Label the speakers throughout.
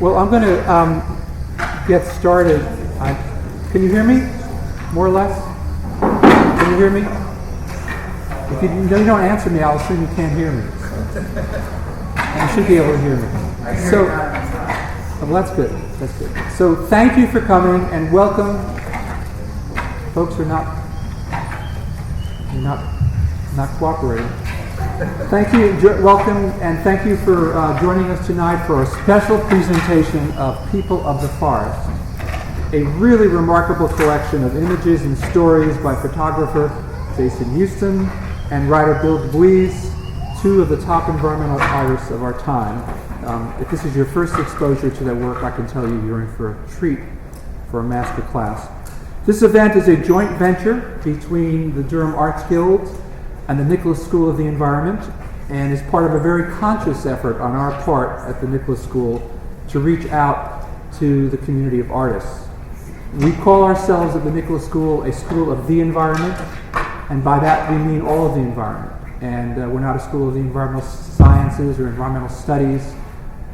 Speaker 1: Well, I'm going to get started. Can you hear me? More or less? Can you hear me? If you don't answer me, I'll assume you can't hear me. You should be able to hear me. So, well, that's good. That's good. So, thank you for coming and welcome. Folks are not cooperating. Thank you, welcome, and thank you for joining us tonight for a special presentation of People of the Forest, a really remarkable collection of images and stories by photographer Jason Houston and writer Bill deBuys, two of the top environmental artists of our time. If this is your first exposure to their work, I can tell you you're in for a treat for a master class. This event is a joint venture between the Durham Arts Guild and the Nicholas School of the Environment, and is part of a very conscious effort on our part at the Nicholas School to reach out to the community of artists. We call ourselves at the Nicholas School a school of the environment, and by that we mean all of the environment. And we're not a school of the environmental sciences or environmental studies.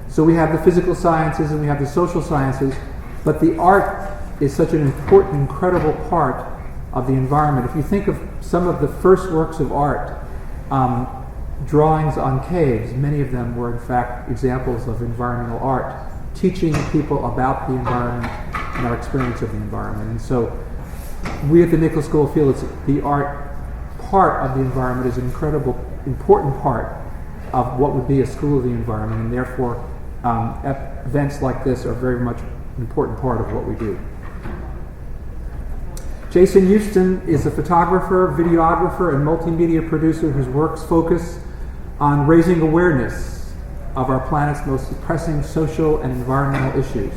Speaker 1: So we have the physical sciences and we have the social sciences, but the art is such an important, incredible part of the environment. If you think of some of the first works of art, drawings on caves, many of them were in fact examples of environmental art, teaching people about the environment and our experience of the environment. And so we at the Nicholas School feel it's the art part of the environment is an incredible, important part of what would be a school of the environment, and therefore events like this are very much an important part of what we do. Jason Houston is a photographer, videographer, and multimedia producer whose works focus on raising awareness of our planet's most pressing social and environmental issues.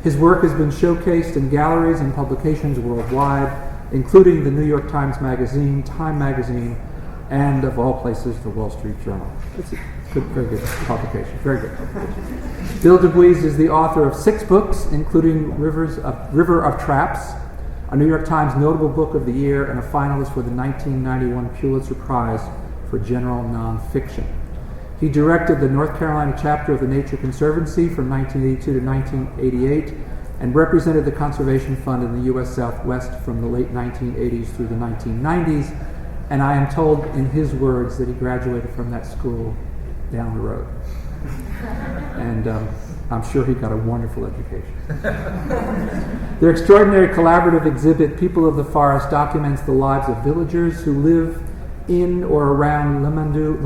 Speaker 1: His work has been showcased in galleries and publications worldwide, including the New York Times Magazine, Time Magazine, and of all places, the Wall Street Journal. It's a good, very good publication, very good publication. Bill deBuys is the author of 6 books, including River of Traps, a New York Times Notable Book of the Year, and a finalist for the 1991 Pulitzer Prize for General Nonfiction. He directed the North Carolina chapter of the Nature Conservancy from 1982 to 1988 and represented the Conservation Fund in the U.S. Southwest from the late 1980s through the 1990s. And I am told in his words that he graduated from that school down the road. And I'm sure he got a wonderful education. Their extraordinary collaborative exhibit, People of the Forest, documents the lives of villagers who live in or around Lamando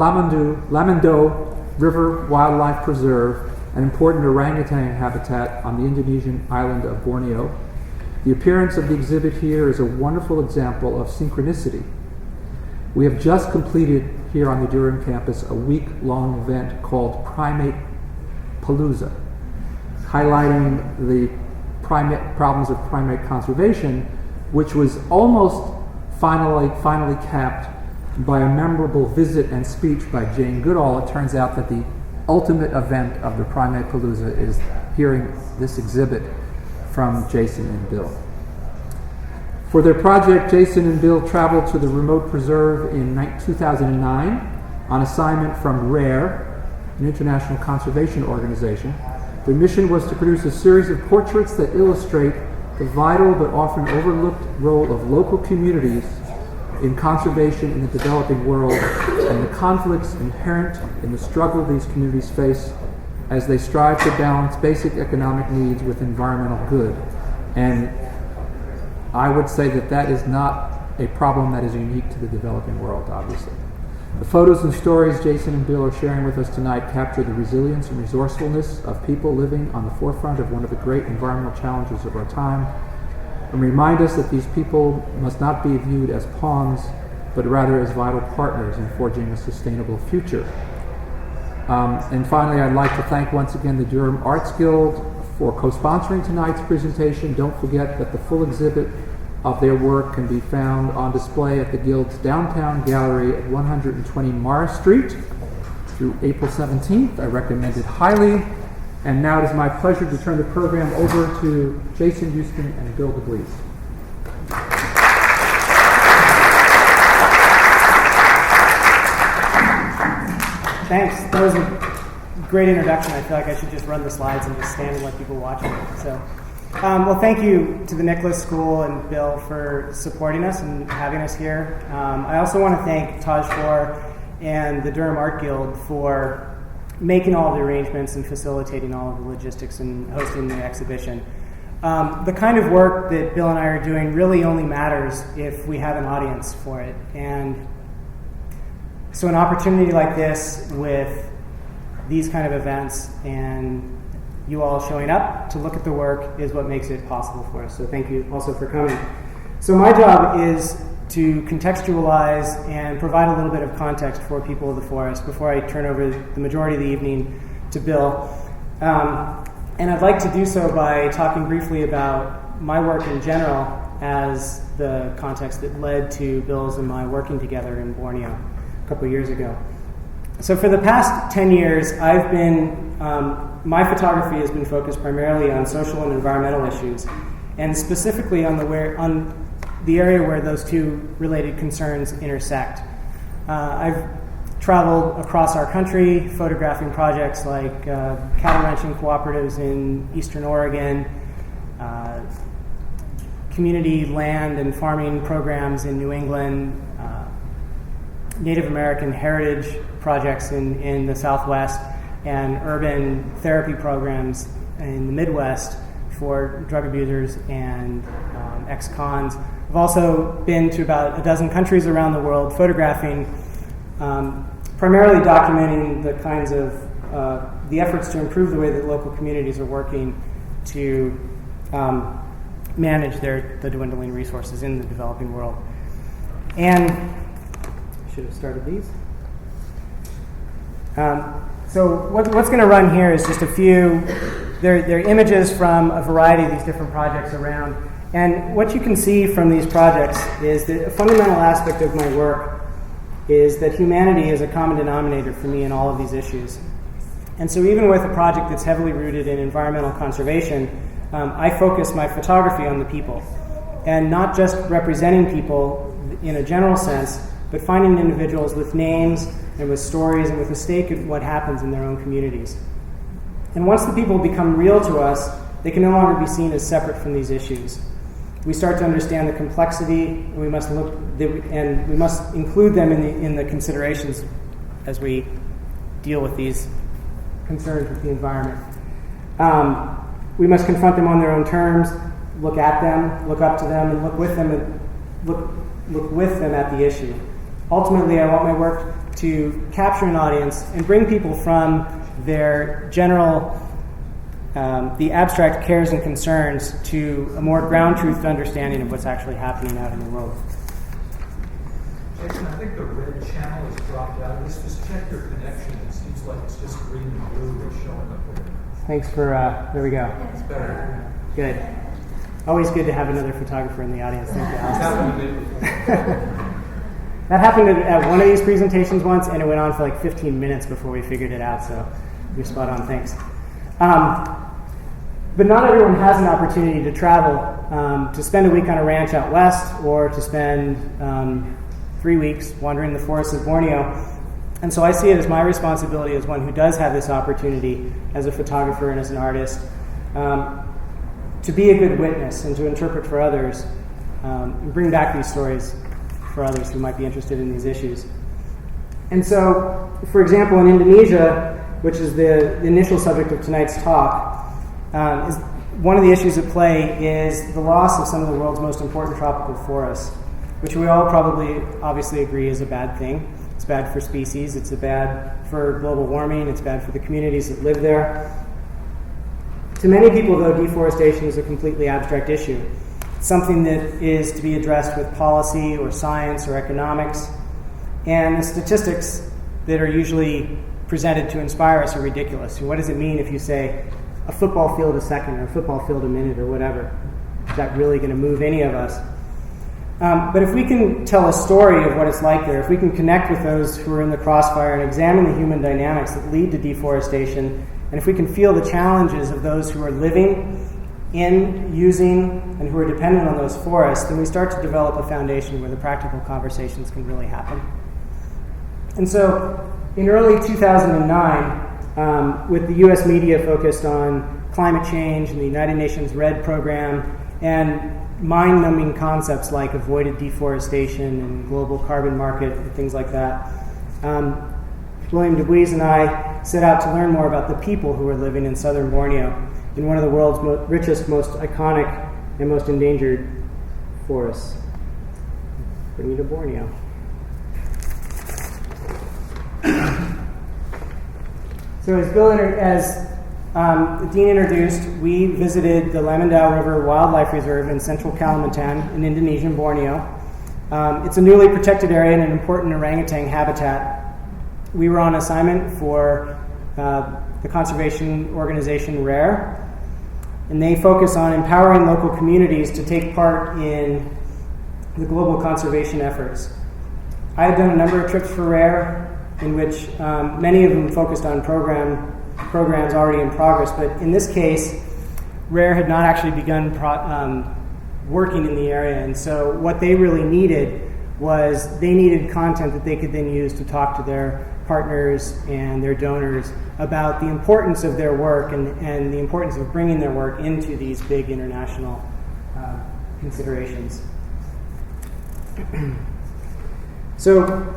Speaker 1: River Wildlife Preserve, an important orangutan habitat on the Indonesian island of Borneo. The appearance of the exhibit here is a wonderful example of synchronicity. We have just completed here on the Durham campus a week-long event called Primate Palooza, highlighting the problems of primate conservation, which was almost finally capped by a memorable visit and speech by Jane Goodall. It turns out that the ultimate event of the Primate Palooza is hearing this exhibit from Jason and Bill. For their project, Jason and Bill traveled to the remote preserve in 2009 on assignment from RARE, an international conservation organization. Their mission was to produce a series of portraits that illustrate the vital but often overlooked role of local communities in conservation in the developing world and the conflicts inherent in the struggle these communities face as they strive to balance basic economic needs with environmental good. And I would say that that is not a problem that is unique to the developing world, obviously. The photos and stories Jason and Bill are sharing with us tonight capture the resilience and resourcefulness of people living on the forefront of one of the great environmental challenges of our time, and remind us that these people must not be viewed as pawns, but rather as vital partners in forging a sustainable future. And finally, I'd like to thank once again the Durham Arts Guild for co-sponsoring tonight's presentation. Don't forget that the full exhibit of their work can be found on display at the Guild's downtown gallery at 120 Morris Street through April 17th. I recommend it highly. And now it is my pleasure to turn the program over to Jason Houston and Bill deBuys.
Speaker 2: Thanks. That was a great introduction. I feel like I should just run the slides and just stand and let people watch it. So, well, thank you to the Nicholas School and Bill for supporting us and having us here. I also want to thank Taj Four and the Durham Art Guild for making all the arrangements and facilitating all of the logistics and hosting the exhibition. The kind of work that Bill and I are doing really only matters if we have an audience for it. And so an opportunity like this with these kind of events and you all showing up to look at the work is what makes it possible for us. So thank you also for coming. So my job is to contextualize and provide a little bit of context for people of the forest before I turn over the majority of the evening to Bill. And I'd like to do so by talking briefly about my work in general as the context that led to Bill's and my working together in Borneo a couple of years ago. So for the past 10 years, my photography has been focused primarily on social and environmental issues, and specifically on the area where those two related concerns intersect. I've traveled across our country photographing projects like cattle ranching cooperatives in eastern Oregon, community land and farming programs in New England, Native American heritage projects in the Southwest, and urban therapy programs in the Midwest for drug abusers and ex-cons. I've also been to about a dozen countries around the world photographing, primarily documenting the kinds of the efforts to improve the way that local communities are working to manage the dwindling resources in the developing world. And I should have started these. So what's going to run here is just a few, they're images from a variety of these different projects around. And what you can see from these projects is that a fundamental aspect of my work is that humanity is a common denominator for me in all of these issues. And so even with a project that's heavily rooted in environmental conservation, I focus my photography on the people. And not just representing people in a general sense, but finding individuals with names and with stories and with a stake in what happens in their own communities. And once the people become real to us, they can no longer be seen as separate from these issues. We start to understand the complexity, and we must include them in the considerations as we deal with these concerns with the environment. We must confront them on their own terms, look at them, look up to them, and look with them at the issue. Ultimately, I want my work to capture an audience and bring people from their general the abstract cares and concerns to a more ground truth understanding of what's actually happening out in the world.
Speaker 3: Jason, I think the red channel has dropped out. Just check your connection. It seems like it's just green and blue that's showing up there.
Speaker 2: Thanks for, there we go.
Speaker 3: It's better.
Speaker 2: Good. Always good to have another photographer in the audience. Thank you, Alex. That happened at one of these presentations once, and it went on for like 15 minutes before we figured it out, so you're spot on. Thanks. But not everyone has an opportunity to travel, to spend a week on a ranch out west, or to spend 3 weeks wandering the forests of Borneo. And so I see it as my responsibility as one who does have this opportunity as a photographer and as an artist to be a good witness and to interpret for others, and bring back these stories for others who might be interested in these issues. And so, for example, in Indonesia, which is the initial subject of tonight's talk, is one of the issues at play is the loss of some of the world's most important tropical forests, which we all probably obviously agree is a bad thing. It's bad for species, it's bad for global warming, it's bad for the communities that live there. To many people, though, deforestation is a completely abstract issue. It's something that is to be addressed with policy or science or economics, and the statistics that are usually presented to inspire us are ridiculous. So what does it mean if you say a football field a second or a football field a minute or whatever? Is that really going to move any of us? But if we can tell a story of what it's like there, if we can connect with those who are in the crossfire and examine the human dynamics that lead to deforestation, and if we can feel the challenges of those who are living in, using, and who are dependent on those forests, then we start to develop a foundation where the practical conversations can really happen. And so, in early 2009, with the U.S. media focused on climate change and the United Nations REDD program, and mind-numbing concepts like avoided deforestation and global carbon market and things like that. William deBuys and I set out to learn more about the people who were living in southern Borneo, in one of the world's richest, most iconic, and most endangered forests. Bring you to Borneo. So as Dean introduced, we visited the Lamandau River Wildlife Reserve in central Kalimantan in Indonesian Borneo. It's a newly protected area and an important orangutan habitat. We were on assignment for the conservation organization RARE, and they focus on empowering local communities to take part in the global conservation efforts. I have done a number of trips for RARE, in which many of them focused on programs already in progress, but in this case, RARE had not actually begun working in the area, and so what they really needed was they needed content that they could then use to talk to their partners and their donors about the importance of their work and the importance of bringing their work into these big international considerations. So,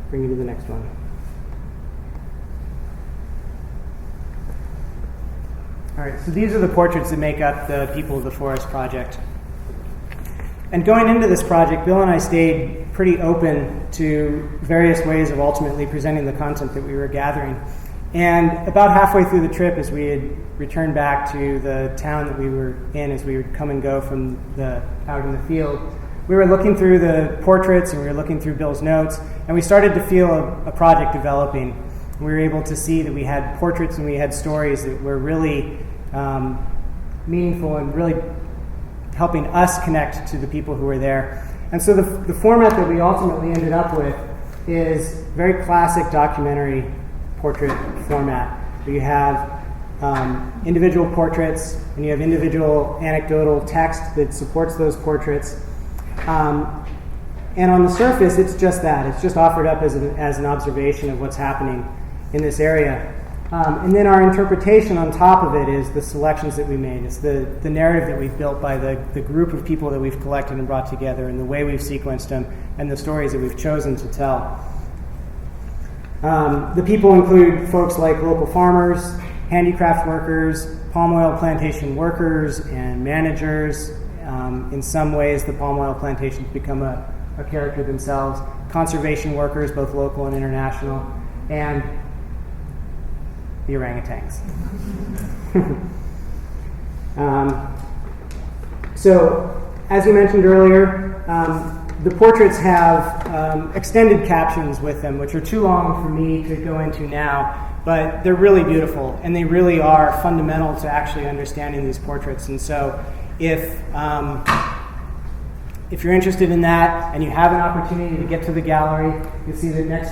Speaker 2: bring you to the next one. All right, so these are the portraits that make up the People of the Forest project. And going into this project, Bill and I stayed pretty open to various ways of ultimately presenting the content that we were gathering. And about halfway through the trip, as we had returned back to the town that we were in, as we would come and go from out in the field, we were looking through the portraits and we were looking through Bill's notes, and we started to feel a project developing. We were able to see that we had portraits and we had stories that were really meaningful and really helping us connect to the people who were there. And so the format that we ultimately ended up with is very classic documentary portrait format. You have individual portraits and you have individual anecdotal text that supports those portraits. And on the surface, it's just that. It's just offered up as an observation of what's happening in this area. And then our interpretation on top of it is the selections that we made. It's the narrative that we've built by the group of people that we've collected and brought together, and the way we've sequenced them, and the stories that we've chosen to tell. The people include folks like local farmers, handicraft workers, palm oil plantation workers, and managers. In some ways, the palm oil plantations become a character themselves. Conservation workers, both local and international, and the orangutans. So, as we mentioned earlier, the portraits have extended captions with them, which are too long for me to go into now, but they're really beautiful, and they really are fundamental to actually understanding these portraits. And so, if you're interested in that and you have an opportunity to get to the gallery, you'll see that next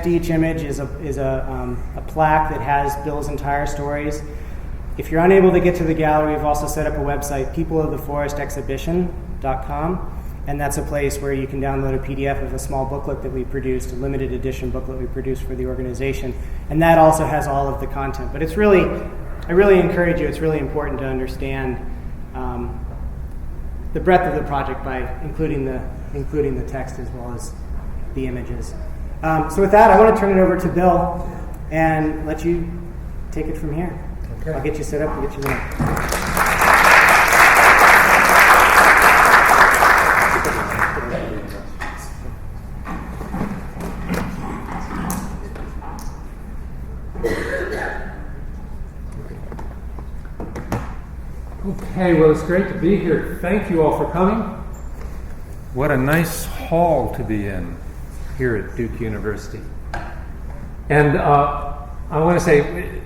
Speaker 2: to each image is a plaque that has Bill's entire stories. If you're unable to get to the gallery, we've also set up a website, peopleoftheforestexhibition.com, and that's a place where you can download a PDF of a small booklet that we produced, a limited edition booklet we produced for the organization, and that also has all of the content. But I really encourage you, it's really important to understand the breadth of the project by including the text as well as the images. So with that, I want to turn it over to Bill and let you take it from here. Okay. I'll get you set up and get you there.
Speaker 1: Okay, well, it's great to be here. Thank you all for coming. What a nice hall to be in here at Duke University. And I want to say,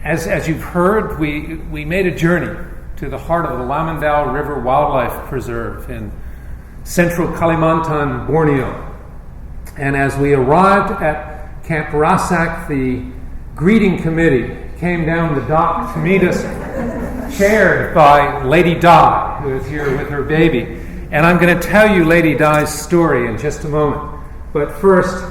Speaker 1: as you've heard, we made a journey to the heart of the Lamandau River Wildlife Preserve in central Kalimantan, Borneo. And as we arrived at Camp Rasak, the greeting committee came down the dock to meet us, chaired by Lady Di, who is here with her baby. And I'm going to tell you Lady Di's story in just a moment. But first,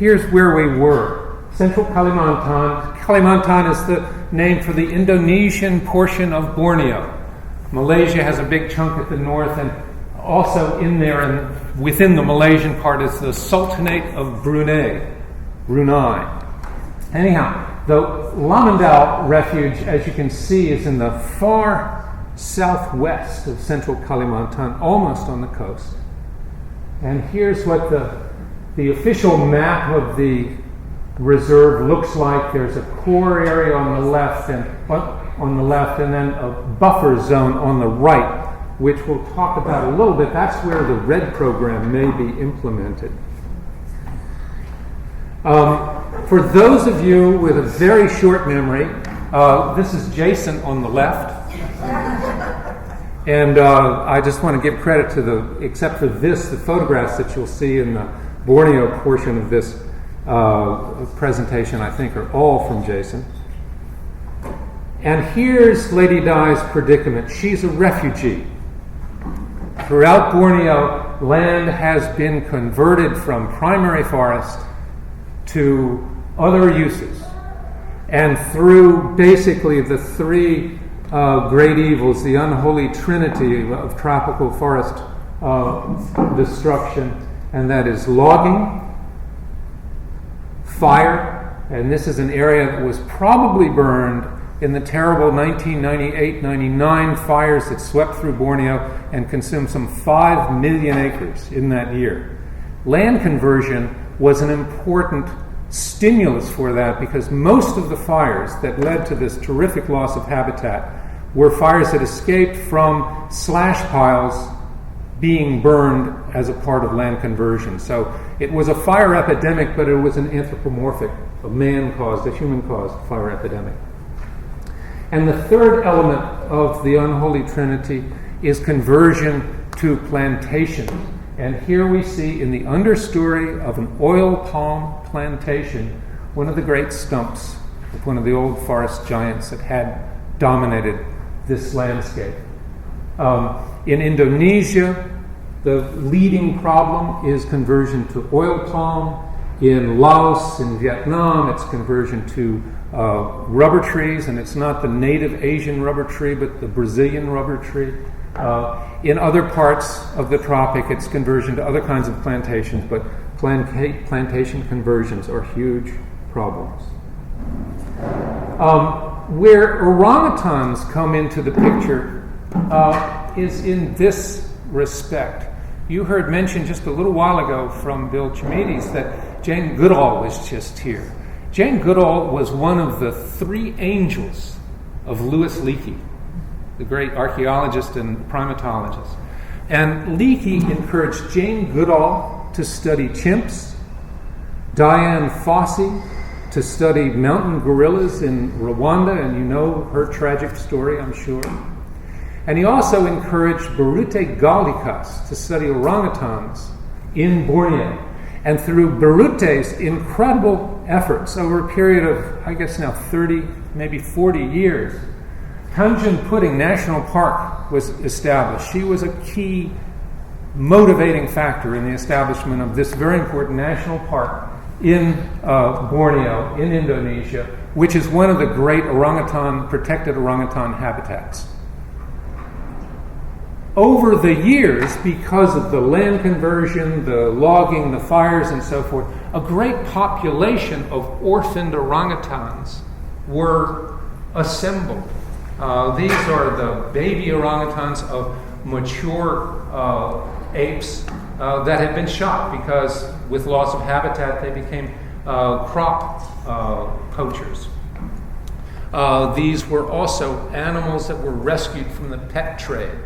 Speaker 4: here's where we were. Central Kalimantan. Kalimantan is the name for the Indonesian portion of Borneo. Malaysia has a big chunk at the north, and also in there and within the Malaysian part is the Sultanate of Brunei. Anyhow, the Lamandau refuge, as you can see, is in the far southwest of central Kalimantan, almost on the coast. And here's what the official map of the reserve looks like. There's a core area on the left, and then a buffer zone on the right, which we'll talk about a little bit. That's where the RED program may be implemented. For those of you with a very short memory, this is Jason on the left. And I just want to give credit to except for this, the photographs that you'll see in the Borneo portion of this presentation, I think, are all from Jason. And here's Lady Di's predicament. She's a refugee. Throughout Borneo, land has been converted from primary forest to other uses. And through basically the three great evils, the unholy trinity of tropical forest destruction, and that is logging, fire, and this is an area that was probably burned in the terrible 1998-99 fires that swept through Borneo and consumed some 5 million acres in that year. Land conversion was an important stimulus for that because most of the fires that led to this terrific loss of habitat were fires that escaped from slash piles being burned as a part of land conversion. So it was a fire epidemic, but it was an anthropomorphic, a man-caused, a human-caused fire epidemic. And the third element of the unholy trinity is conversion to plantation. And here we see in the understory of an oil palm plantation one of the great stumps of one of the old forest giants that had dominated this landscape. In Indonesia, the leading problem is conversion to oil palm. In Laos, in Vietnam, it's conversion to rubber trees, and it's not the native Asian rubber tree, but the Brazilian rubber tree. In other parts of the tropic, it's conversion to other kinds of plantations, but plantation conversions are huge problems. Where orangutans come into the picture is in this respect. You heard mentioned just a little while ago from Bill Chimides that Jane Goodall was just here. Jane Goodall was one of the 3 angels of Louis Leakey, the great archaeologist and primatologist. And Leakey encouraged Jane Goodall to study chimps, Diane Fossey to study mountain gorillas in Rwanda, and you know her tragic story, I'm sure. And he also encouraged Birute Galdikas to study orangutans in Borneo. And through Birute's incredible efforts over a period of, I guess now 30, maybe 40 years, Tanjung Puting National Park was established. She was a key motivating factor in the establishment of this very important national park in Borneo, in Indonesia, which is one of the great protected orangutan habitats. Over the years, because of the land conversion, the logging, the fires, and so forth, a great population of orphaned orangutans were assembled. These are the baby orangutans of mature apes that had been shot because with loss of habitat they became crop poachers. These were also animals that were rescued from the pet trade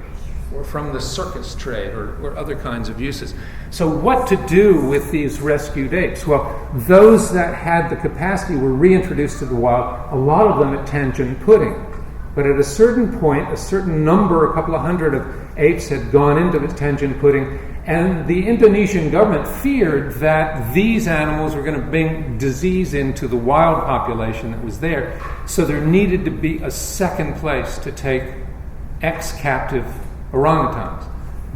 Speaker 4: or from the circus trade or other kinds of uses. So what to do with these rescued apes? Well, those that had the capacity were reintroduced to the wild, a lot of them at Tanjung Puting. But at a certain point, a certain number, a couple of hundred of apes had gone into the Tanjung Puting, and the Indonesian government feared that these animals were going to bring disease into the wild population that was there. So there needed to be a second place to take ex-captive orangutans.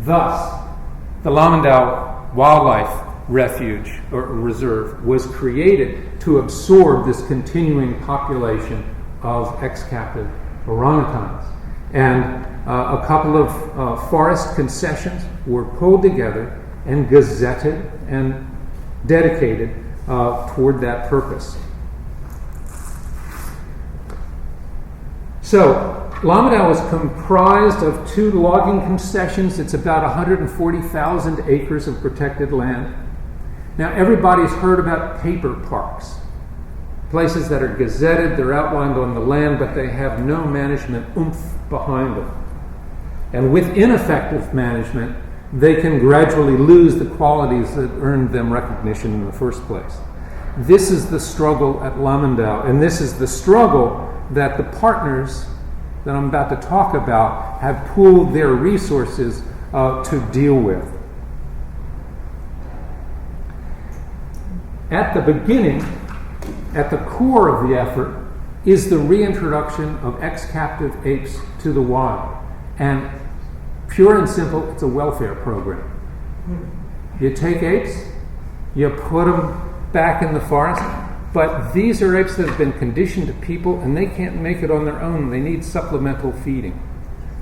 Speaker 4: Thus, the Lamandau Wildlife refuge or reserve was created to absorb this continuing population of ex-captive orangutans. And a couple of forest concessions were pulled together and gazetted and dedicated toward that purpose. So, Lamandau is comprised of 2 logging concessions. It's about 140,000 acres of protected land. Now, everybody's heard about paper parks, places that are gazetted, they're outlined on the land, but they have no management oomph behind them. And with ineffective management, they can gradually lose the qualities that earned them recognition in the first place. This is the struggle at Lamandau, and this is the struggle that the partners that I'm about to talk about have pooled their resources to deal with. At the beginning, at the core of the effort, is the reintroduction of ex-captive apes to the wild. And pure and simple, it's a welfare program. You take apes, you put them back in the forest, but these are apes that have been conditioned to people and they can't make it on their own. They need supplemental feeding.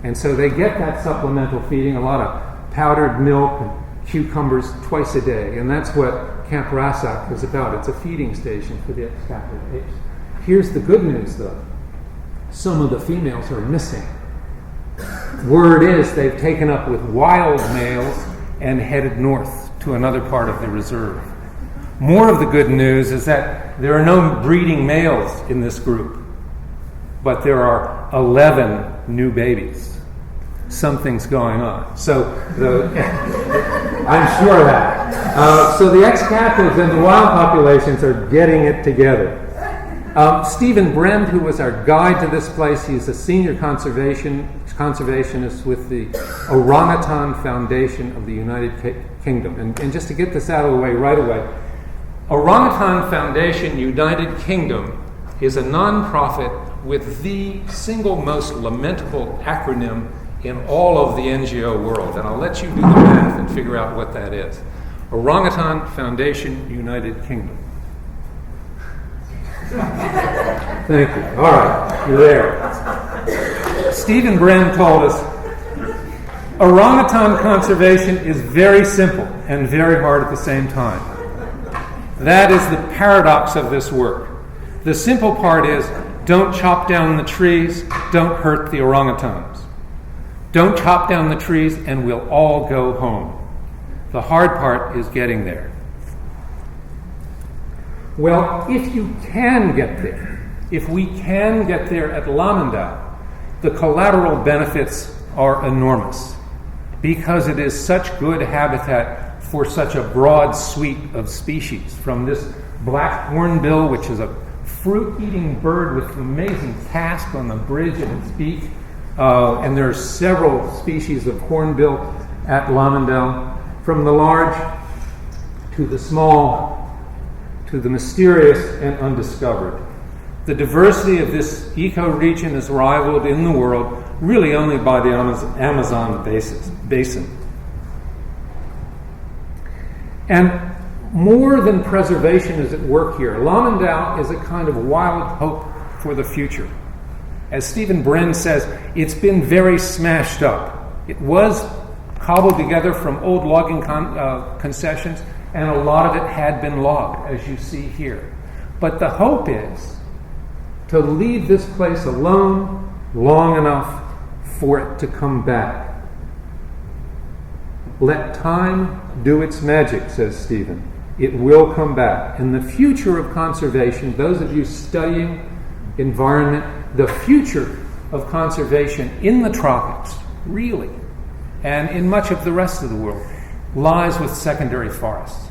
Speaker 4: And so they get that supplemental feeding, a lot of powdered milk and cucumbers twice a day. And that's what Camp Rassak is about. It's a feeding station for the ex-captive apes. Here's the good news, though. Some of the females are missing. Word is they've taken up with wild males and headed north to another part of the reserve. More of the good news is that there are no breeding males in this group, but there are 11 new babies. Something's going on. So I'm sure of that. So the ex-captives and the wild populations are getting it together. Stephen Bremd, who was our guide to this place, he's a senior conservationist with the Orangutan Foundation of the United Kingdom. And just to get this out of the way right away, Orangutan Foundation United Kingdom is a non-profit with the single most lamentable acronym in all of the NGO world. And I'll let you do the math and figure out what that is. Orangutan Foundation United Kingdom. Thank you. All right, you're there. Stephen Brand told us, orangutan conservation is very simple and very hard at the same time. That is the paradox of this work. The simple part is, don't chop down the trees, don't hurt the orangutans. Don't chop down the trees and we'll all go home. The hard part is getting there. Well, if you can get there, if we can get there at Lamandau, the collateral benefits are enormous because it is such good habitat for such a broad suite of species, from this black hornbill, which is a fruit-eating bird with an amazing casque on the bridge of its beak, and there are several species of hornbill at Lamandau, from the large to the small, to the mysterious and undiscovered. The diversity of this ecoregion is rivaled in the world really only by the Amazon basin. And more than preservation is at work here. Lamandau is a kind of wild hope for the future. As Stephen Bren says, it's been very smashed up. It was cobbled together from old logging concessions, and a lot of it had been logged, as you see here. But the hope is to leave this place alone long enough for it to come back. Let time do its magic, says Stephen. It will come back. And the future of conservation, those of you studying environment, the future of conservation in the tropics, really, and in much of the rest of the world, lies with secondary forests.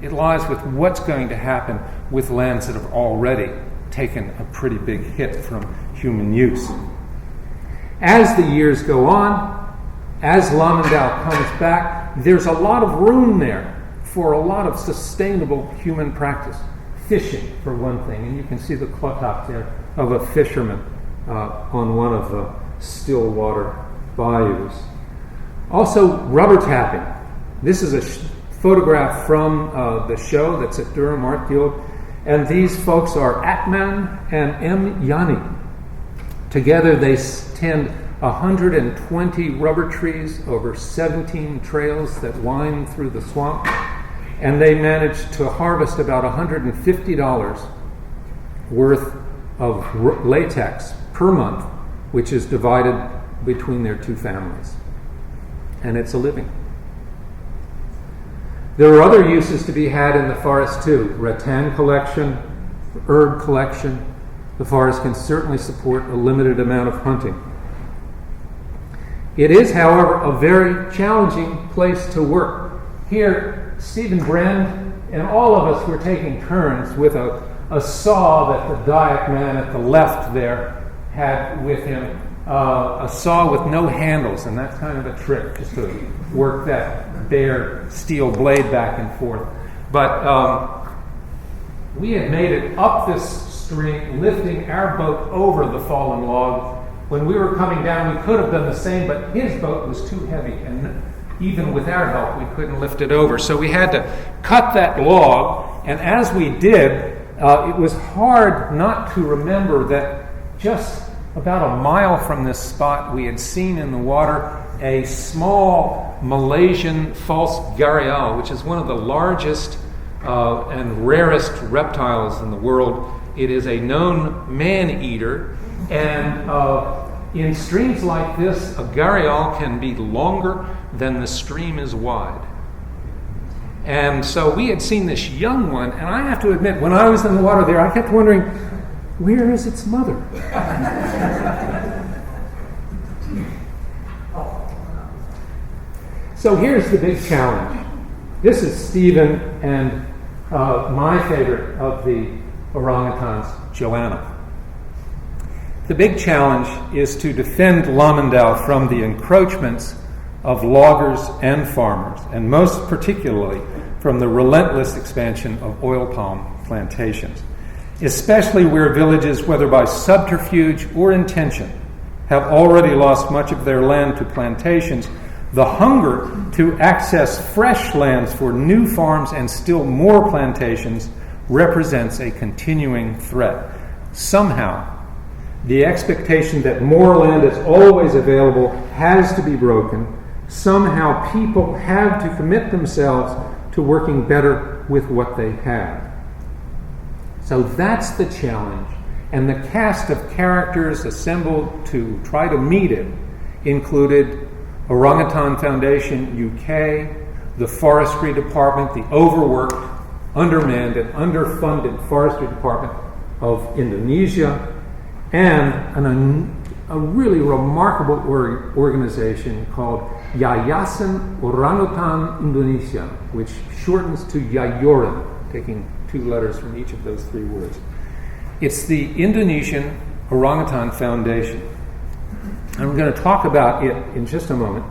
Speaker 4: It lies with what's going to happen with lands that have already taken a pretty big hit from human use. As the years go on, as Lamandau comes back, there's a lot of room there for a lot of sustainable human practice. Fishing, for one thing, and you can see the clock there of a fisherman on one of the still water bayous. Also, rubber tapping. This is a photograph from the show that's at Durham Art Guild. And these folks are Atman and M. Yani. Together they tend 120 rubber trees over 17 trails that wind through the swamp. And they managed to harvest about $150 worth of latex per month, which is divided between their two families. And it's a living. There are other uses to be had in the forest too. Rattan collection, herb collection. The forest can certainly support a limited amount of hunting. It is, however, a very challenging place to work. Here, Stephen Brand and all of us were taking turns with a saw that the Dayak man at the left there had with him, a saw with no handles, and that's kind of a trick, just to work that bare steel blade back and forth. But we had made it up this stream, lifting our boat over the fallen log. When we were coming down, we could have done the same, but his boat was too heavy, and even with our help, we couldn't lift it over. So we had to cut that log, and as we did, it was hard not to remember that just about a mile from this spot, we had seen in the water a small Malaysian false gharial, which is one of the largest and rarest reptiles in the world. It is a known man-eater, and in streams like this, a gharial can be longer than the stream is wide. And so we had seen this young one, and I have to admit, when I was in the water there, I kept wondering, where is its mother? So here's the big challenge. This is Stephen and my favorite of the orangutans, Joanna. The big challenge is to defend Lamandau from the encroachments of loggers and farmers, and most particularly from the relentless expansion of oil palm plantations, especially where villages, whether by subterfuge or intention, have already lost much of their land to plantations. The hunger to access fresh lands for new farms and still more plantations represents a continuing threat. Somehow, the expectation that more land is always available has to be broken. Somehow people have to commit themselves to working better with what they have. So that's the challenge. And the cast of characters assembled to try to meet it included Orangutan Foundation UK, the Forestry Department, the overworked, undermanned, and underfunded Forestry Department of Indonesia, and a really remarkable organization called Yayasan Orangutan Indonesia, which shortens to Yayoran, taking two letters from each of those three words. It's the Indonesian Orangutan Foundation. And we're going to talk about it in just a moment.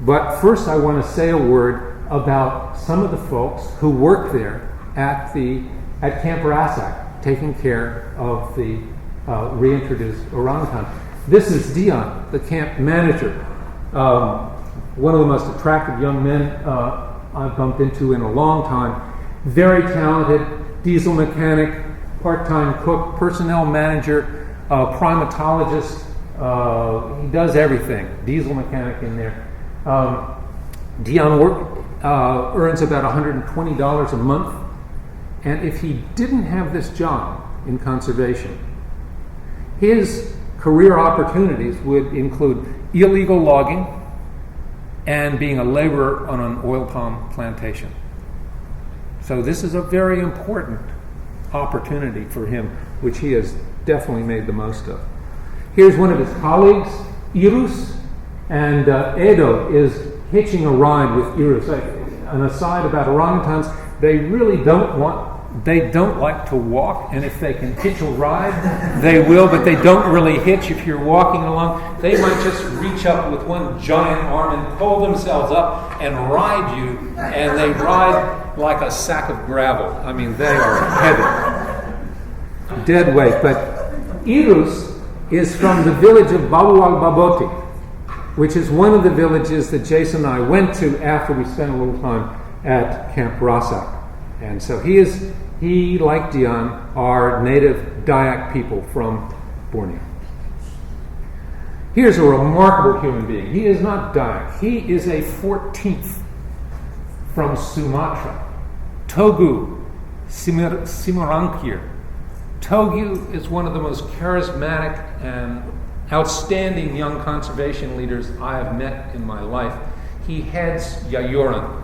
Speaker 4: But first I want to say a word about some of the folks who work there at Camp Rasak, taking care of the reintroduced orangutan. This is Dion, the camp manager, one of the most attractive young men I've bumped into in a long time. Very talented, diesel mechanic, part-time cook, personnel manager, primatologist. He does everything. Diesel mechanic in there. Dion earns about $120 a month. And if he didn't have this job in conservation, his career opportunities would include illegal logging and being a laborer on an oil palm plantation. So this is a very important opportunity for him, which he has definitely made the most of. Here's one of his colleagues, Irus, and Edo is hitching a ride with Irus. An aside about orangutans, they really don't like to walk, and if they can hitch a ride, they will, but they don't really hitch if you're walking along. They might just reach up with one giant arm and pull themselves up and ride you, and they ride like a sack of gravel. I mean, they are heavy. Dead weight. But Irus is from the village of Babuwal Baboti, which is one of the villages that Jason and I went to after we spent a little time at Camp Rasak. And so he, like Dion, are native Dayak people from Borneo. Here's a remarkable human being. He is not Dayak. He is a 14th from Sumatra. Togu Simarankir. Togu is one of the most charismatic and outstanding young conservation leaders I have met in my life. He heads Yayuran,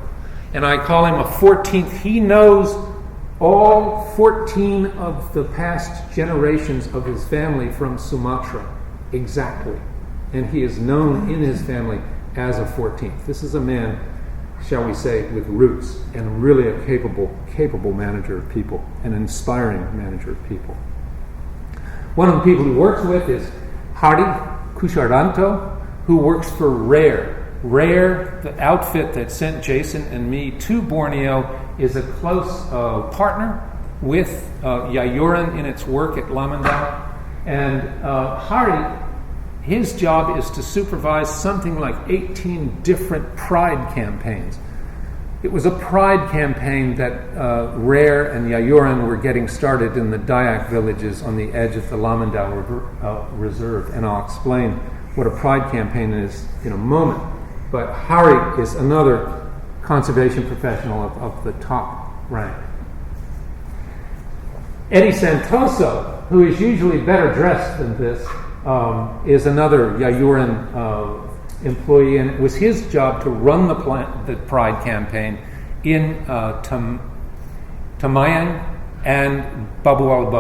Speaker 4: and I call him a 14th. He knows all 14 of the past generations of his family from Sumatra exactly, and he is known in his family as a 14th. This is a man, shall we say, with roots, and really a capable manager of people, an inspiring manager of people. One of the people he works with is Hari Kusharanto, who works for RARE. RARE, the outfit that sent Jason and me to Borneo, is a close partner with Yayuran in its work at Lamandau. And Hari, his job is to supervise something like 18 different pride campaigns. It was a pride campaign that RARE and Yayuran were getting started in the Dayak villages on the edge of the Lamandau Reserve. And I'll explain what a pride campaign is in a moment. But Hari is another conservation professional of the top rank. Eddie Santoso, who is usually better dressed than this, is another Yayuran employee, and it was his job to run the Pride campaign in Tamayang and Babual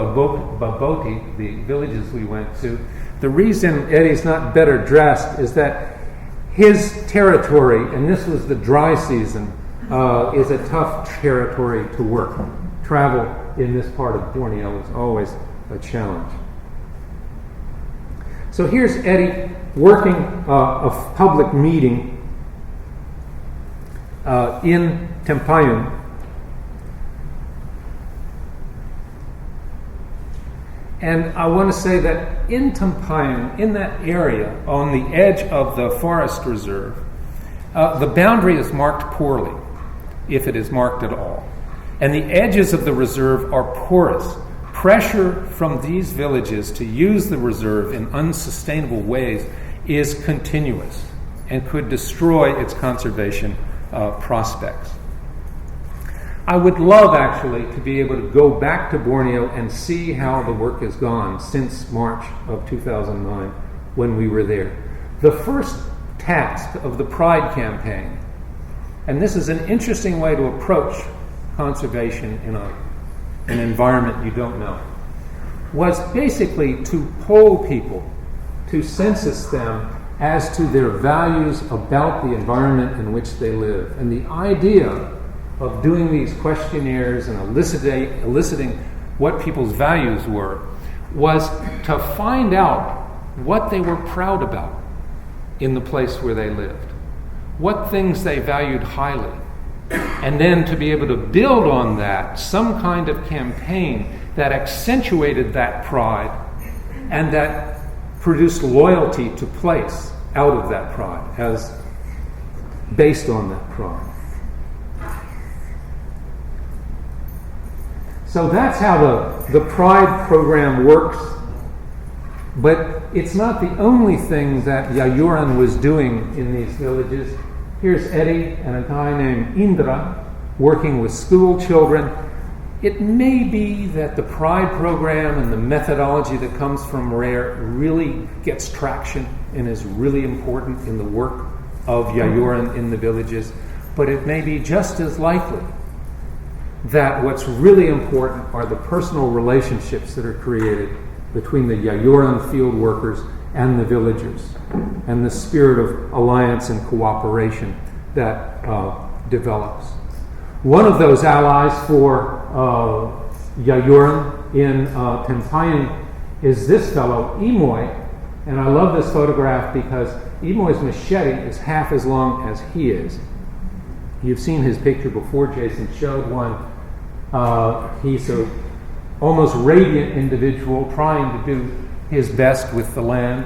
Speaker 4: Baboti, the villages we went to. The reason Eddie's not better dressed is that his territory, and this was the dry season, is a tough territory to work. Travel in this part of Borneo is always a challenge. So here's Eddie working a public meeting in Tempayung. And I want to say that in Tempayung, in that area, on the edge of the forest reserve, the boundary is marked poorly, if it is marked at all. And the edges of the reserve are porous. Pressure from these villages to use the reserve in unsustainable ways is continuous and could destroy its conservation prospects. I would love, actually, to be able to go back to Borneo and see how the work has gone since March of 2009 when we were there. The first task of the Pride campaign, and this is an interesting way to approach conservation in an environment you don't know, was basically to poll people, to census them as to their values about the environment in which they live. And the idea of doing these questionnaires and eliciting what people's values were was to find out what they were proud about in the place where they lived, what things they valued highly, and then to be able to build on that some kind of campaign that accentuated that pride and that produced loyalty to place out of that pride as based on that pride. So that's how the Pride program works, but it's not the only thing that Yayuran was doing in these villages. Here's Eddie and a guy named Indra working with school children. It may be that the Pride program and the methodology that comes from RARE really gets traction and is really important in the work of Yayuran in the villages, but it may be just as likely that what's really important are the personal relationships that are created between the Yayuran field workers and the villagers, and the spirit of alliance and cooperation that develops. One of those allies for Yayuran in Tempayung is this fellow, Imoy, and I love this photograph because Imoy's machete is half as long as he is. You've seen his picture before, Jason showed one. He's a almost radiant individual trying to do his best with the land.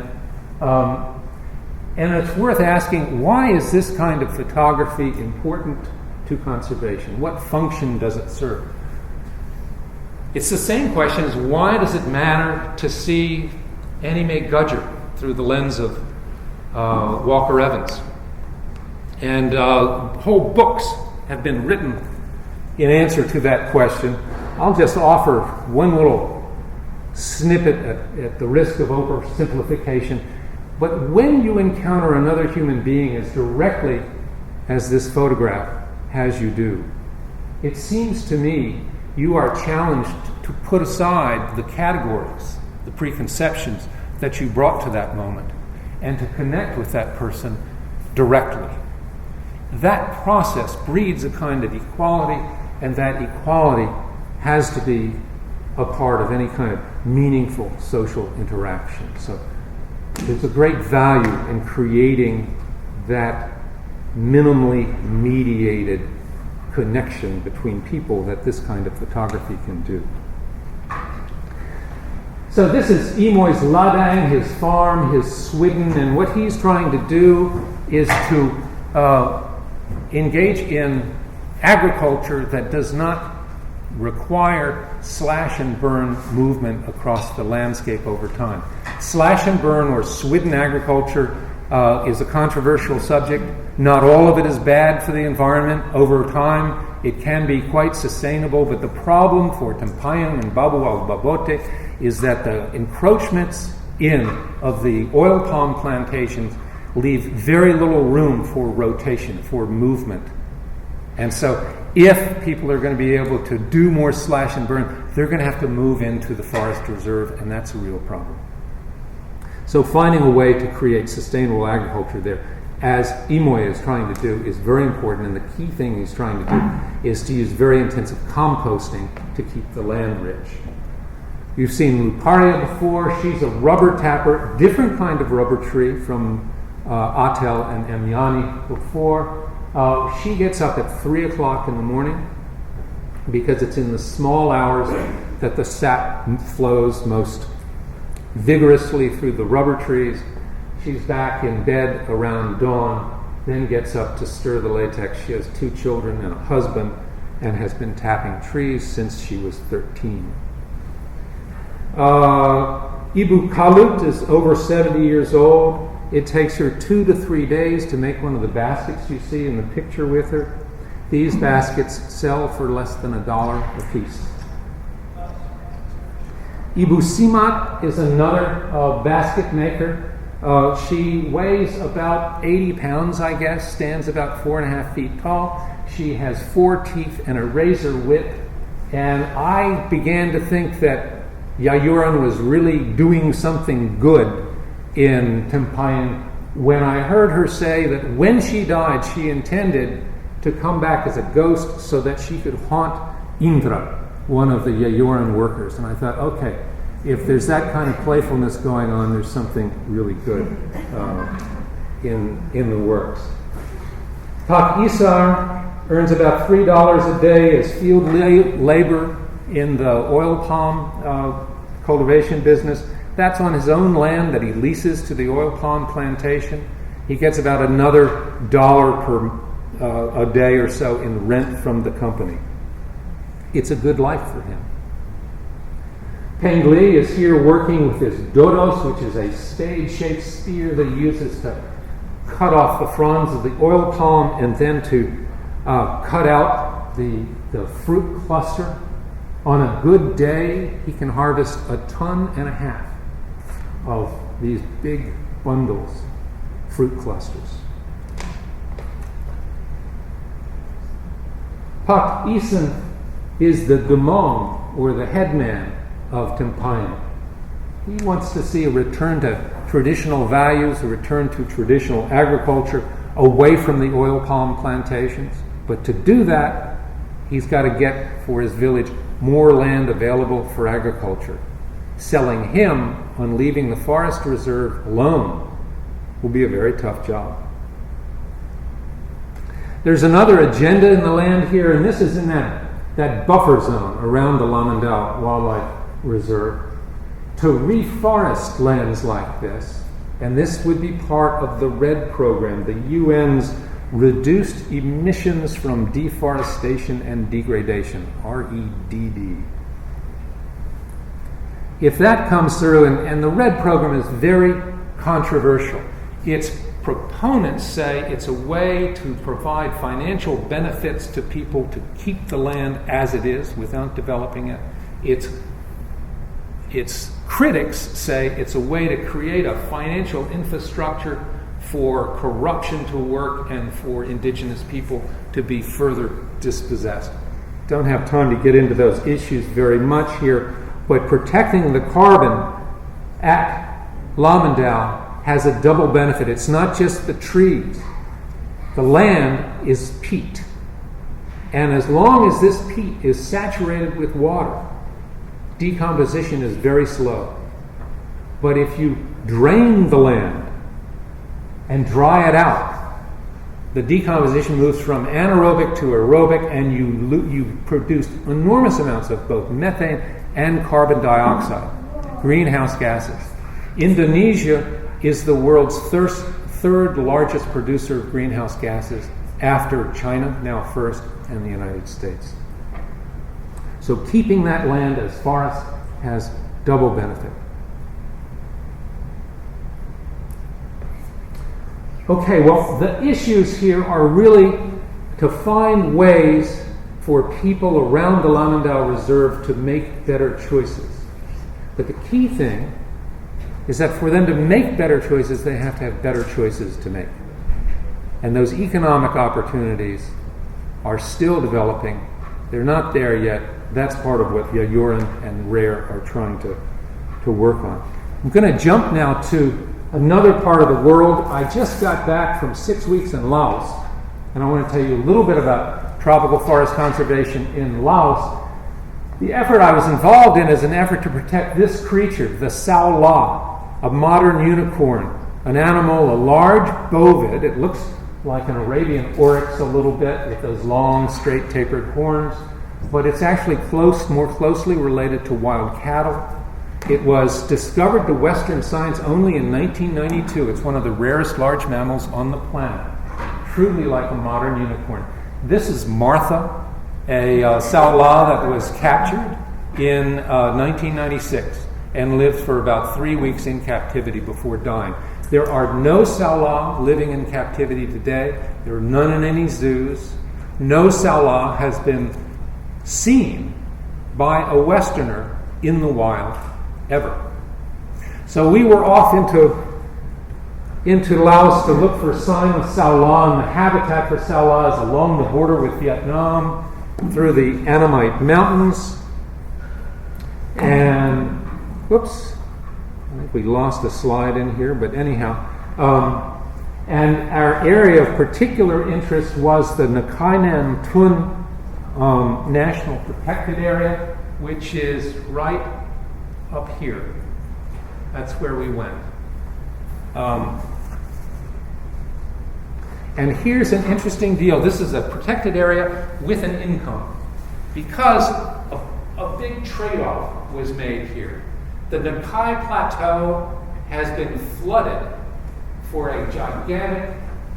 Speaker 4: And it's worth asking, why is this kind of photography important to to conservation? What function does it serve? It's the same question as why does it matter to see Annie Mae Gudger through the lens of Walker Evans? And whole books have been written in answer to that question. I'll just offer one little snippet at the risk of oversimplification. But when you encounter another human being as directly as this photograph has you do, it seems to me you are challenged to put aside the categories, the preconceptions that you brought to that moment, and to connect with that person directly. That process breeds a kind of equality, and that equality has to be a part of any kind of meaningful social interaction. So there's a great value in creating that minimally mediated connection between people that this kind of photography can do. So this is Imoy's Ladang, his farm, his swidden, and what he's trying to do is to engage in agriculture that does not require slash and burn movement across the landscape over time. Slash and burn or swidden agriculture is a controversial subject. Not all of it is bad for the environment. Over time, it can be quite sustainable, but the problem for Tempayan and Babu al Babote is that the encroachments in of the oil palm plantations leave very little room for rotation, for movement. And so if people are going to be able to do more slash and burn, they're going to have to move into the forest reserve, and that's a real problem. So finding a way to create sustainable agriculture there, as Imoy is trying to do, is very important, and the key thing he's trying to do is to use very intensive composting to keep the land rich. You've seen Luparia before. She's a rubber tapper, different kind of rubber tree from Atel and Emyani before. She gets up at 3 o'clock in the morning because it's in the small hours that the sap flows most vigorously through the rubber trees. She's back in bed around dawn, then gets up to stir the latex. She has 2 children and a husband and has been tapping trees since she was 13. Ibu Kalut is over 70 years old. It takes her 2 to 3 days to make one of the baskets you see in the picture with her. These baskets sell for less than $1 a piece. Ibu Simat is another basket maker. She weighs about 80 pounds, I guess, stands about 4.5 feet tall. She has 4 teeth and a razor whip. And I began to think that Yayuran was really doing something good in Tempayan when I heard her say that when she died, she intended to come back as a ghost so that she could haunt Indra, one of the Yayuran workers. And I thought, okay, if there's that kind of playfulness going on, there's something really good in the works. Tak Isar earns about $3 a day as field labor in the oil palm cultivation business. That's on his own land that he leases to the oil palm plantation. He gets about another $1 per a day or so in rent from the company. It's a good life for him. Pengli is here working with his dodos, which is a spade-shaped spear that he uses to cut off the fronds of the oil palm and then to cut out the fruit cluster. On a good day, he can harvest 1.5 tons of these big bundles, fruit clusters. Pak Isan is the Demong, or the headman of Tempayan. He wants to see a return to traditional values, a return to traditional agriculture, away from the oil palm plantations. But to do that, he's got to get for his village more land available for agriculture. Selling him on leaving the forest reserve alone will be a very tough job. There's another agenda in the land here, and this is in that buffer zone around the Lamandau Wildlife Reserve, to reforest lands like this. And this would be part of the RED program, the UN's reduced emissions from deforestation and degradation, REDD. If that comes through, and the RED program is very controversial. Its proponents say it's a way to provide financial benefits to people to keep the land as it is without developing it. Its critics say it's a way to create a financial infrastructure for corruption to work and for indigenous people to be further dispossessed. Don't have time to get into those issues very much here, but protecting the carbon at Lamandau has a double benefit. It's not just the trees. The land is peat. And as long as this peat is saturated with water, decomposition is very slow. But if you drain the land and dry it out, the decomposition moves from anaerobic to aerobic, and you produce enormous amounts of both methane and carbon dioxide, greenhouse gases. Indonesia is the world's third largest producer of greenhouse gases after China, now first, and the United States. So keeping that land as forest has double benefit. Okay, well, the issues here are really to find ways for people around the Lamandau Reserve to make better choices. But the key thing is that for them to make better choices, they have to have better choices to make. And those economic opportunities are still developing. They're not there yet. That's part of what Yoran and Rare are trying to work on. I'm going to jump now to another part of the world. I just got back from 6 weeks in Laos, and I want to tell you a little bit about tropical forest conservation in Laos. The effort I was involved in is an effort to protect this creature, the sao la, a modern unicorn, an animal, a large bovid. It looks like an Arabian oryx a little bit with those long, straight, tapered horns, but it's actually more closely related to wild cattle. It was discovered to Western science only in 1992. It's one of the rarest large mammals on the planet, truly like a modern unicorn. This is Martha, a sao la that was captured in 1996 and lived for about 3 weeks in captivity before dying. There are no sao la living in captivity today. There are none in any zoos. No sao la has been seen by a Westerner in the wild ever. So we were off into Laos to look for sign of sao la, and the habitat for sao la is along the border with Vietnam, through the Annamite Mountains. And, whoops, I think we lost a slide in here, but anyhow. And our area of particular interest was the Nakai Nam Tun National Protected Area, which is right up here. That's where we went. And here's an interesting deal. This is a protected area with an income, because a big trade-off was made here. The Nakai Plateau has been flooded for a gigantic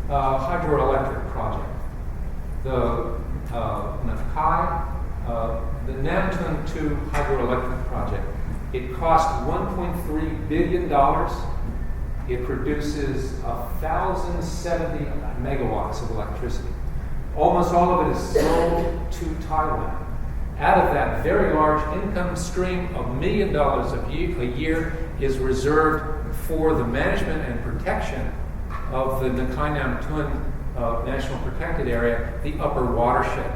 Speaker 4: hydroelectric project. The Nakai, the Namtun 2 hydroelectric project. It cost $1.3 billion. It produces 1,070 megawatts of electricity. Almost all of it is sold to Thailand. Out of that very large income stream, $1 million a year is reserved for the management and protection of the Nakai Nam Tun National Protected Area, the upper watershed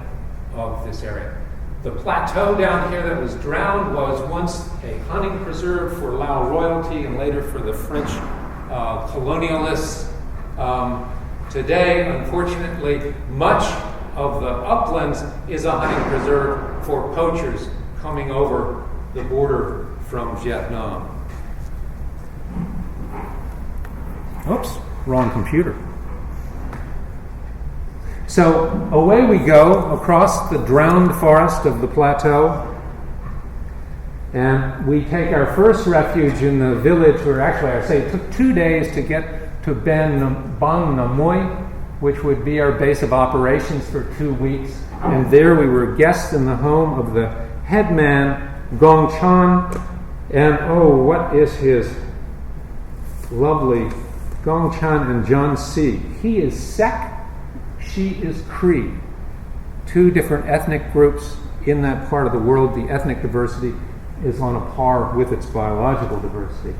Speaker 4: of this area. The plateau down here that was drowned was once a hunting preserve for Lao royalty and later for the French colonialists. Today, unfortunately, much of the uplands is a hunting preserve for poachers coming over the border from Vietnam. Oops, wrong computer. So away we go across the drowned forest of the plateau, and we take our first refuge in the village, or actually I say it took 2 days to get to Ban Namoy, which would be our base of operations for 2 weeks. And there we were guests in the home of the headman, Gong Chan. And what is his lovely Gong Chan and John C. He is Sek, she is Cree. 2 different ethnic groups in that part of the world. The ethnic diversity is on a par with its biological diversity.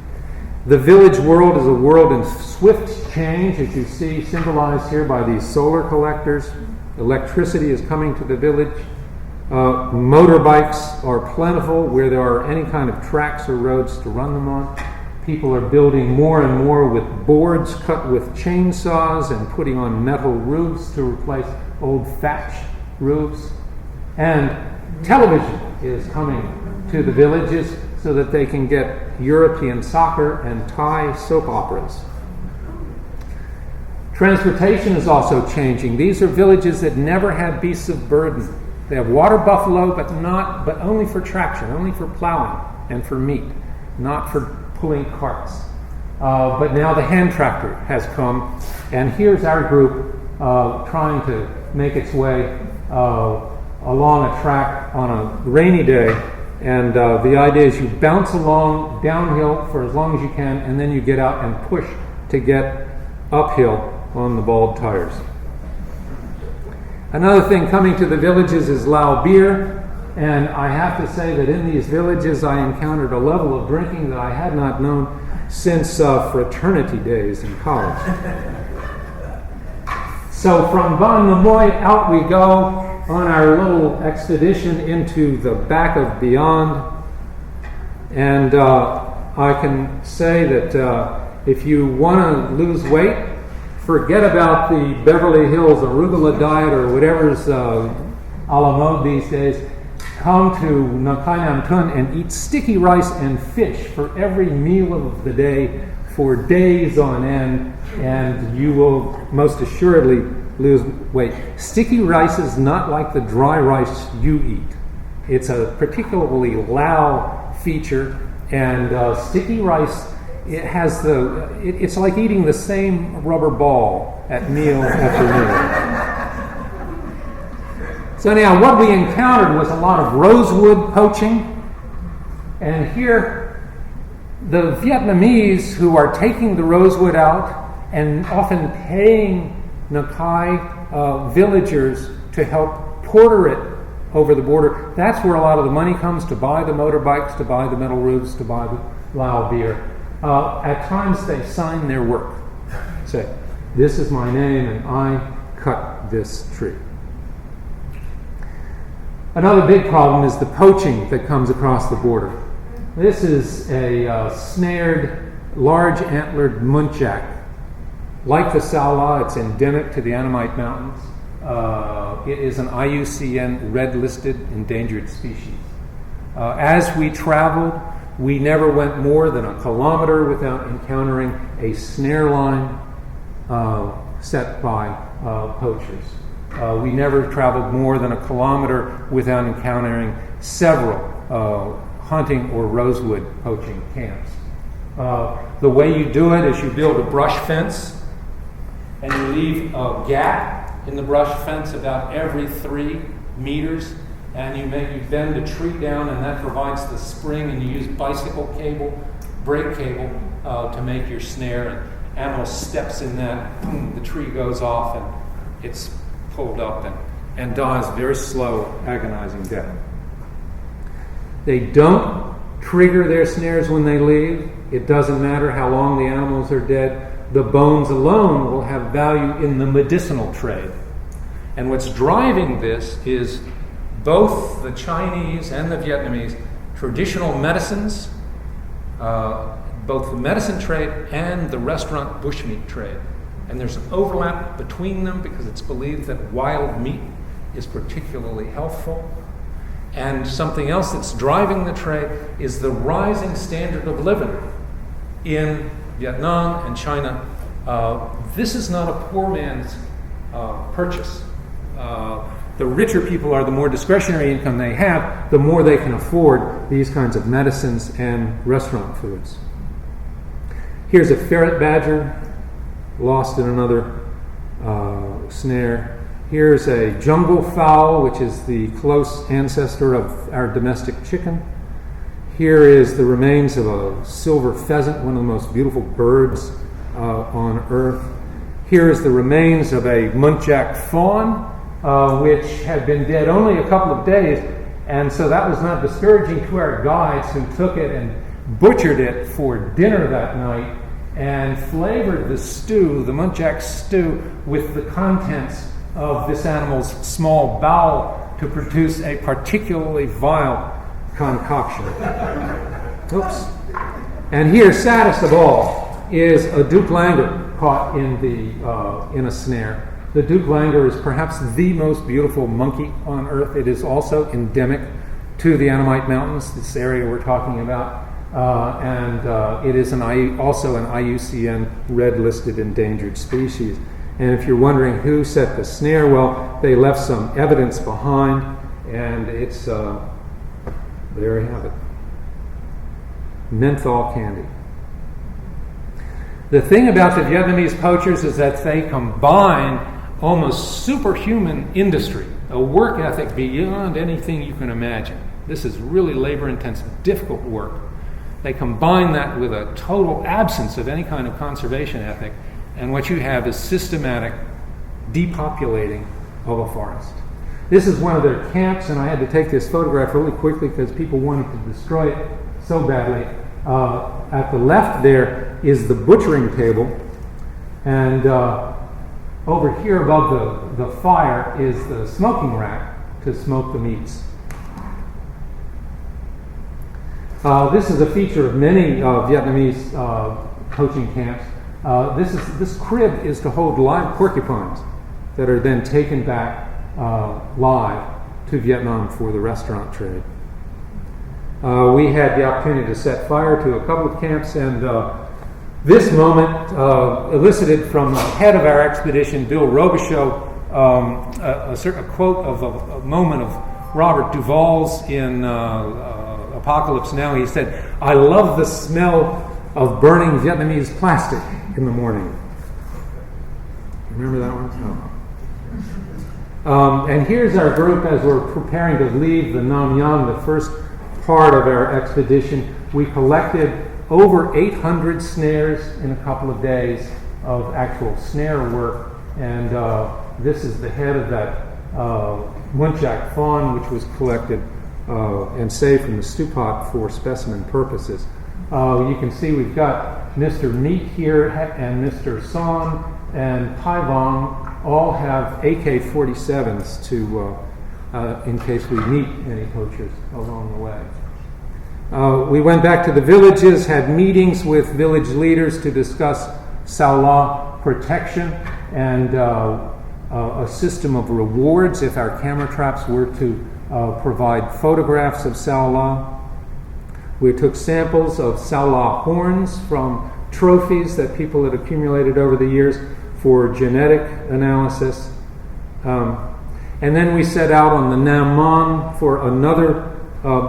Speaker 4: The village world is a world in swift change, as you see symbolized here by these solar collectors. Electricity is coming to the village. Motorbikes are plentiful where there are any kind of tracks or roads to run them on. People are building more and more with boards cut with chainsaws and putting on metal roofs to replace old thatch roofs. And television is coming to the villages so that they can get European soccer and Thai soap operas. Transportation is also changing. These are villages that never had beasts of burden. They have water buffalo, but only for traction, only for plowing and for meat, not for pulling carts. But now the hand tractor has come, and here's our group trying to make its way along a track on a rainy day. And the idea is you bounce along downhill for as long as you can, and then you get out and push to get uphill on the bald tires. Another thing coming to the villages is Lao beer, and I have to say that in these villages I encountered a level of drinking that I had not known since fraternity days in college. So from Ban Lemoy out we go on our little expedition into the back of beyond, and I can say that if you want to lose weight, forget about the Beverly Hills arugula diet or whatever's a la mode these days. Come to Nakai Nam Tun and eat sticky rice and fish for every meal of the day for days on end, and you will most assuredly lose weight. Sticky rice is not like the dry rice you eat. It's a particularly Lao feature, and sticky rice, it's like eating the same rubber ball at meal after meal. So anyhow, what we encountered was a lot of rosewood poaching, and here the Vietnamese who are taking the rosewood out and often paying Nakai villagers to help porter it over the border. That's where a lot of the money comes to buy the motorbikes, to buy the metal roofs, to buy the Lao beer. At times they sign their work. Say, this is my name and I cut this tree. Another big problem is the poaching that comes across the border. This is a snared, large antlered muntjac. Like the Sala, it's endemic to the Annamite Mountains. It is an IUCN red-listed endangered species. As we traveled, we never went more than a kilometer without encountering a snare line set by poachers. We never traveled more than a kilometer without encountering several hunting or rosewood poaching camps. The way you do it is you build a brush fence, and you leave a gap in the brush fence about every 3 meters, and you bend a tree down, and that provides the spring, and you use bicycle cable, brake cable to make your snare, and animal steps in that, boom, the tree goes off, and it's pulled up and dies very slow, agonizing death. They don't trigger their snares when they leave. It doesn't matter how long the animals are dead. The bones alone will have value in the medicinal trade. And what's driving this is both the Chinese and the Vietnamese traditional medicines, both the medicine trade and the restaurant bushmeat trade. And there's an overlap between them because it's believed that wild meat is particularly healthful. And something else that's driving the trade is the rising standard of living in Vietnam and China. This is not a poor man's purchase. The richer people are, the more discretionary income they have, the more they can afford these kinds of medicines and restaurant foods. Here's a ferret badger lost in another snare. Here's a jungle fowl, which is the close ancestor of our domestic chicken. Here is the remains of a silver pheasant, one of the most beautiful birds on earth. Here is the remains of a muntjac fawn, which had been dead only a couple of days, and so that was not discouraging to our guides, who took it and butchered it for dinner that night and flavored the stew, the muntjac stew, with the contents of this animal's small bowel to produce a particularly vile concoction. Oops. And here, saddest of all, is a Duke Langer caught in a snare. The Duke Langer is perhaps the most beautiful monkey on earth. It is also endemic to the Annamite Mountains, this area we're talking about, and it is also an IUCN red-listed endangered species. And if you're wondering who set the snare, well, they left some evidence behind, and it's, there you have it. Menthol candy. The thing about the Vietnamese poachers is that they combine almost superhuman industry, a work ethic beyond anything you can imagine. This is really labor-intensive, difficult work. They combine that with a total absence of any kind of conservation ethic, and what you have is systematic depopulating of a forest. This is one of their camps, and I had to take this photograph really quickly because people wanted to destroy it so badly. At the left there is the butchering table, and over here above the fire is the smoking rack to smoke the meats. This is a feature of many Vietnamese poaching camps. This crib is to hold live porcupines that are then taken back live to Vietnam for the restaurant trade. We had the opportunity to set fire to a couple of camps, and this moment elicited from the head of our expedition, Bill Robichaud, a quote of a moment of Robert Duvall's in Apocalypse Now. He said, "I love the smell of burning Vietnamese plastic in the morning." Remember that one? Oh. And here's our group as we're preparing to leave the Nam Yang, the first part of our expedition. We collected over 800 snares in a couple of days of actual snare work, and this is the head of that muntjac fawn, which was collected and saved from the stew pot for specimen purposes. You can see we've got Mr. Meat here and Mr. Son and Pai Vong all have AK-47s to in case we meet any poachers along the way. We went back to the villages, had meetings with village leaders to discuss Sao La protection and a system of rewards if our camera traps were to provide photographs of Sao La. We took samples of Sao La horns from trophies that people had accumulated over the years for genetic analysis. And then we set out on the Nam Mon for another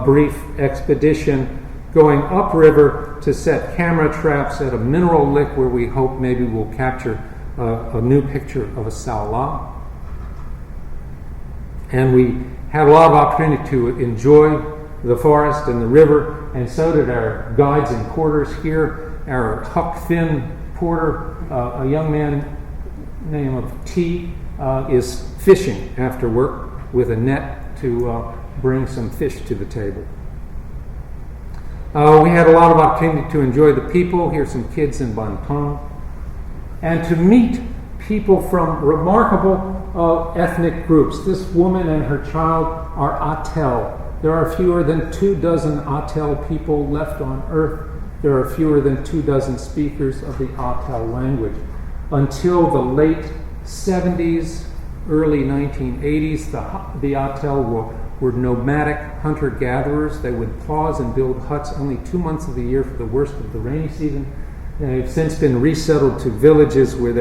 Speaker 4: brief expedition, going upriver to set camera traps at a mineral lick where we hope maybe we'll capture a new picture of a Sao La. And we had a lot of opportunity to enjoy the forest and the river, and so did our guides and porters here. Our Huck Finn porter, a young man named T, is fishing after work with a net to bring some fish to the table. We had a lot of opportunity to enjoy the people. Here's some kids in Banpong. And to meet people from remarkable ethnic groups. This woman and her child are Atel. There are fewer than 24 Atel people left on Earth. There are fewer than 24 speakers of the Atel language. Until the late 70s, early 1980s, the Atel were nomadic hunter-gatherers. They would pause and build huts only 2 months of the year for the worst of the rainy season. They've since been resettled to villages where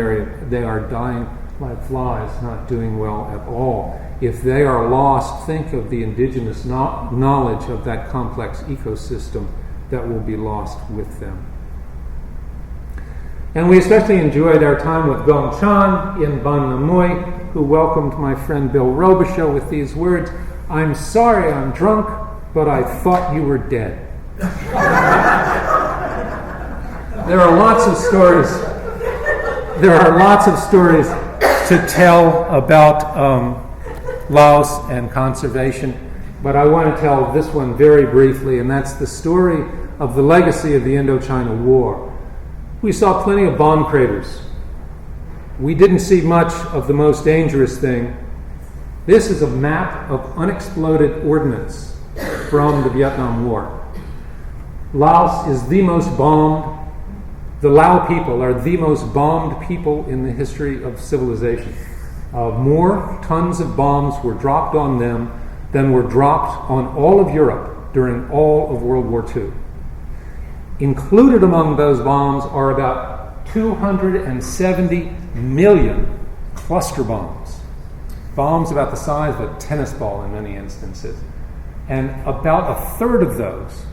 Speaker 4: they are dying like flies, not doing well at all. If they are lost, think of the indigenous knowledge of that complex ecosystem that will be lost with them. And we especially enjoyed our time with Gong Chan in Ban Namui, who welcomed my friend Bill Robichaud with these words, "I'm sorry I'm drunk, but I thought you were dead." There are lots of stories. There are lots of stories to tell about Laos and conservation, but I want to tell this one very briefly, and that's the story of the legacy of the Indochina War. We saw plenty of bomb craters. We didn't see much of the most dangerous thing. This is a map of unexploded ordnance from the Vietnam War. Laos is the most bombed. The Lao people are the most bombed people in the history of civilization. More tons of bombs were dropped on them than were dropped on all of Europe during all of World War II. Included among those bombs are about 270 million cluster bombs. Bombs about the size of a tennis ball in many instances. And about a third of those,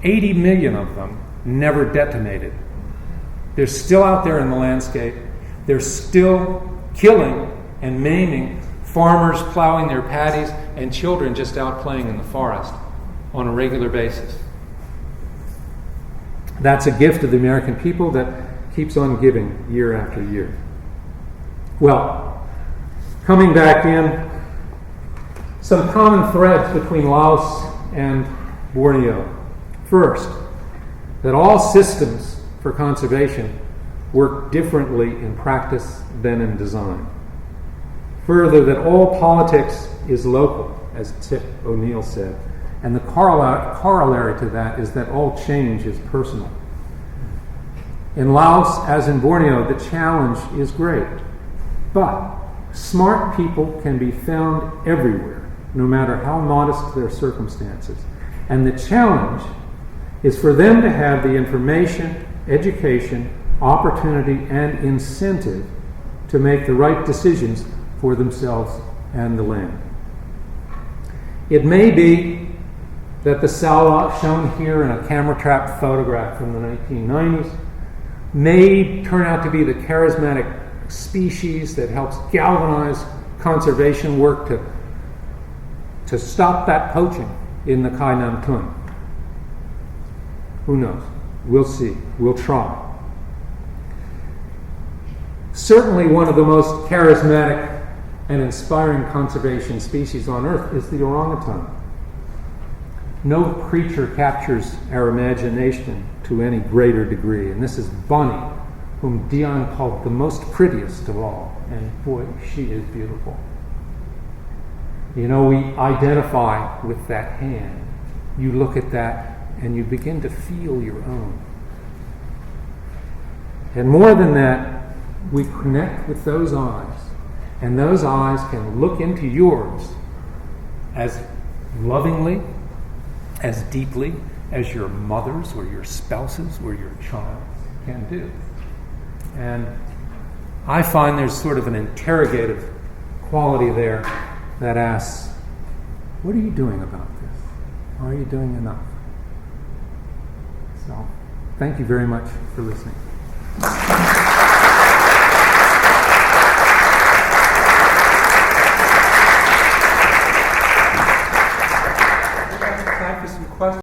Speaker 4: 80 million of them, never detonated. They're still out there in the landscape. They're still killing and maiming farmers plowing their paddies and children just out playing in the forest on a regular basis. That's a gift of the American people that keeps on giving year after year. Well, coming back in, some common threads between Laos and Borneo. First, that all systems for conservation work differently in practice than in design. Further, that all politics is local, as Tip O'Neill said. And the corollary to that is that all change is personal. In Laos, as in Borneo, the challenge is great. But smart people can be found everywhere, no matter how modest their circumstances. And the challenge is for them to have the information, education, opportunity, and incentive to make the right decisions for themselves and the land. It may be that the Sawa, shown here in a camera trap photograph from the 1990s, may turn out to be the charismatic species that helps galvanize conservation work to stop that poaching in the Kai Nam Tun. Who knows? We'll see. We'll try. Certainly one of the most charismatic and inspiring conservation species on Earth is the orangutan. No creature captures our imagination to any greater degree, and this is Bunny, whom Dion called the most prettiest of all, and boy, she is beautiful. You know, we identify with that hand. You look at that and you begin to feel your own. And more than that, we connect with those eyes, and those eyes can look into yours as lovingly, as deeply as your mother's or your spouse's or your child can do. And I find there's sort of an interrogative quality there that asks, what are you doing about this? Are you doing enough? So, thank you very much for listening.